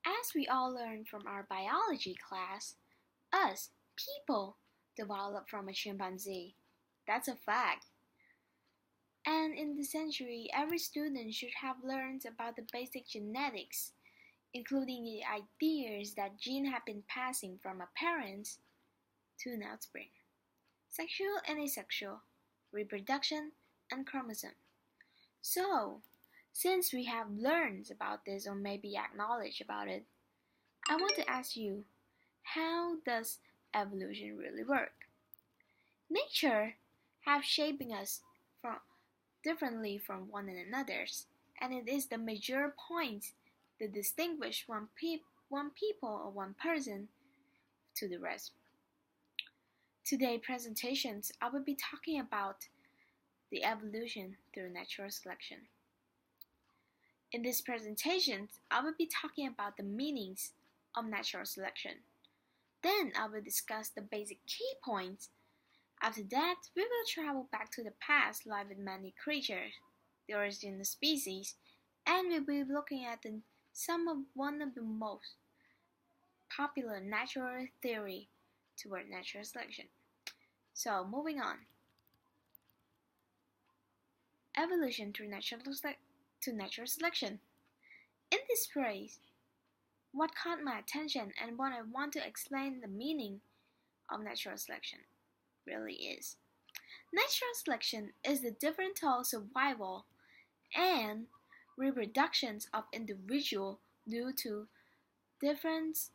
As we all learned from our biology class, us, people, developed from a chimpanzee. That's a fact. And in this century, every student should have learned about the basic genetics, including the ideas that genes have been passing from a parent to an offspring. Sexual and asexual, reproduction, and chromosome. So, since we have learned about this or maybe acknowledged about it, I want to ask you, how does evolution really work? Nature have shaping us from differently from one another's, and it is the major point that distinguish one people or one person to the rest. Today presentations I will be talking about the evolution through natural selection. In this presentation, I will be talking about the meanings of natural selection. Then I will discuss the basic key points. After that, we will travel back to the past live with many creatures, the origin of the species, and we will be looking at one of the most popular natural theory toward natural selection. So moving on. Evolution through natural selection. In this phrase, what caught my attention and what I want to explain the meaning of natural selection really is. Natural selection is the different survival and reproductions of individual due to difference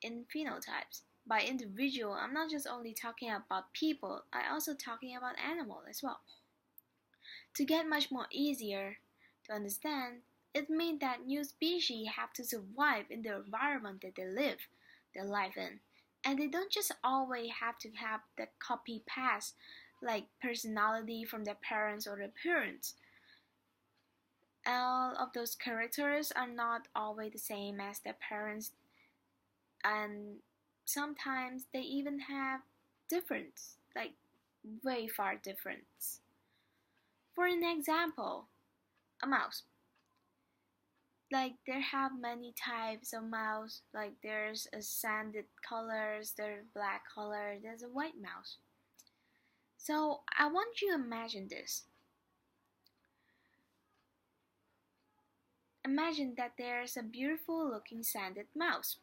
in phenotypes. By individual, I'm not just only talking about people, I also talking about animal as well. To get much more easier to understand, it means that new species have to survive in the environment that they live their life in. And they don't just always have to have the copy paste like personality from their parents or their parents. All of those characters are not always the same as their parents, and sometimes they even have difference, like way far difference. For an example, a mouse. Like there have many types of mouse, like there's a sanded colors, there's black color, there's a white mouse. So I want you to imagine this. Imagine that there's a beautiful looking sanded mouse.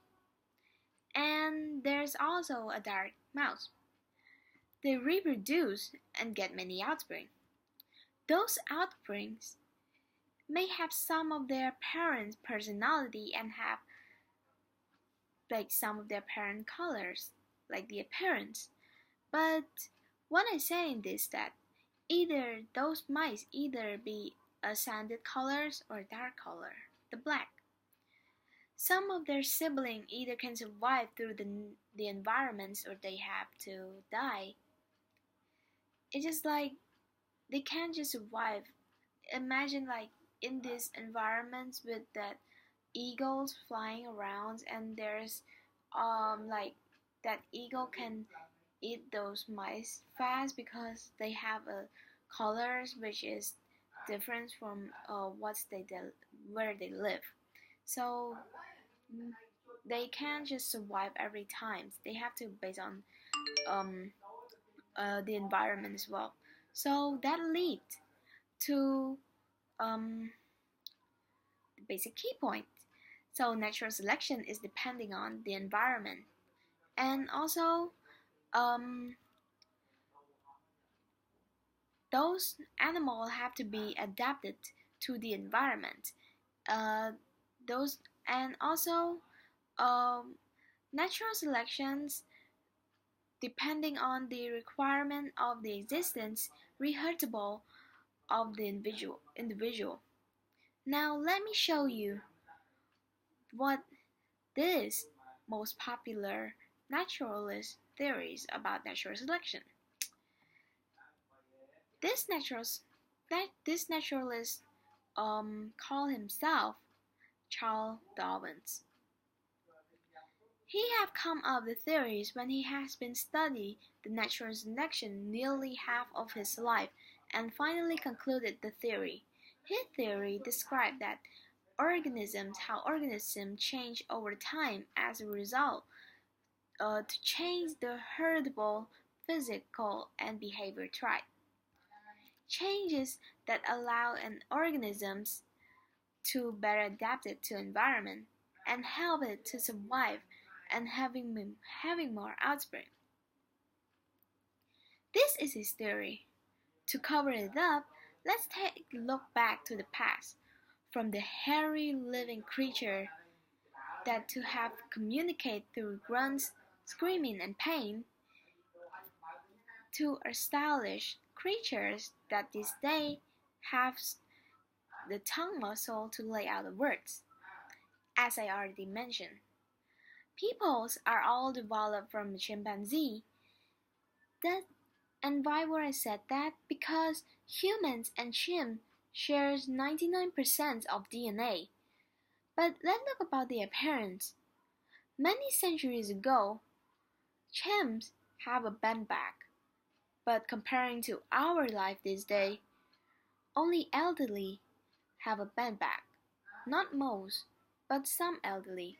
And there's also a dark mouse. They reproduce and get many offspring. Those offsprings may have some of their parents' personality and have like some of their parent colors, like the appearance. But what I'm saying is that either those mice either be a sanded colors or dark color, the black. Some of their siblings either can survive through the environments or they have to die. It's just like they can't just survive. Imagine like in these environments with that eagles flying around and there's like that eagle can eat those mice fast because they have a colors which is different from where they live. So they can't just survive every time. They have to based on um, the environment as well. So that leads to the basic key point. So natural selection is depending on the environment, and also um, those animals have to be adapted to the environment. Those and also natural selections depending on the requirement of the existence rehearsable of the individual. Now let me show you what this most popular naturalist theories about natural selection. This naturalist called himself Charles Darwin. He have come up with theories when he has been studying the natural selection nearly half of his life and finally concluded the theory. His theory described that how organisms change over time as a result to change the heritable physical and behavior type. Changes that allow an organisms to better adapt it to environment and help it to survive and having more offspring. This is his theory. To cover it up, let's take a look back to the past, from the hairy living creature that to have communicate through grunts, screaming, and pain, to our stylish creatures that this day have the tongue muscle to lay out the words. As I already mentioned, peoples are all developed from a chimpanzee. That and why would I said that? Because humans and chimps shares 99% of DNA. But let's look about the appearance. Many centuries ago, chimps have a bent back, but comparing to our life this day, only elderly have a bent back. Not most, but some elderly.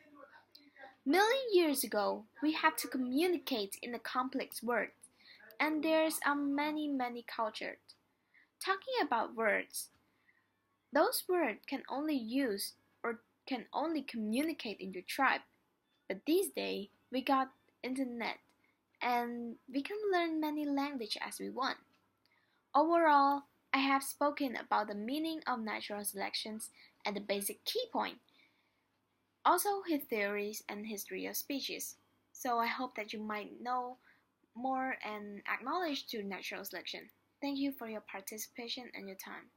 Million years ago, we had to communicate in a complex words, and there's many cultures. Talking about words, those words can only use or can only communicate in your tribe. But these days, we got internet and we can learn many languages as we want. Overall, I have spoken about the meaning of natural selections and the basic key point, also his theories and history of species. So I hope that you might know more and acknowledge to natural selection. Thank you for your participation and your time.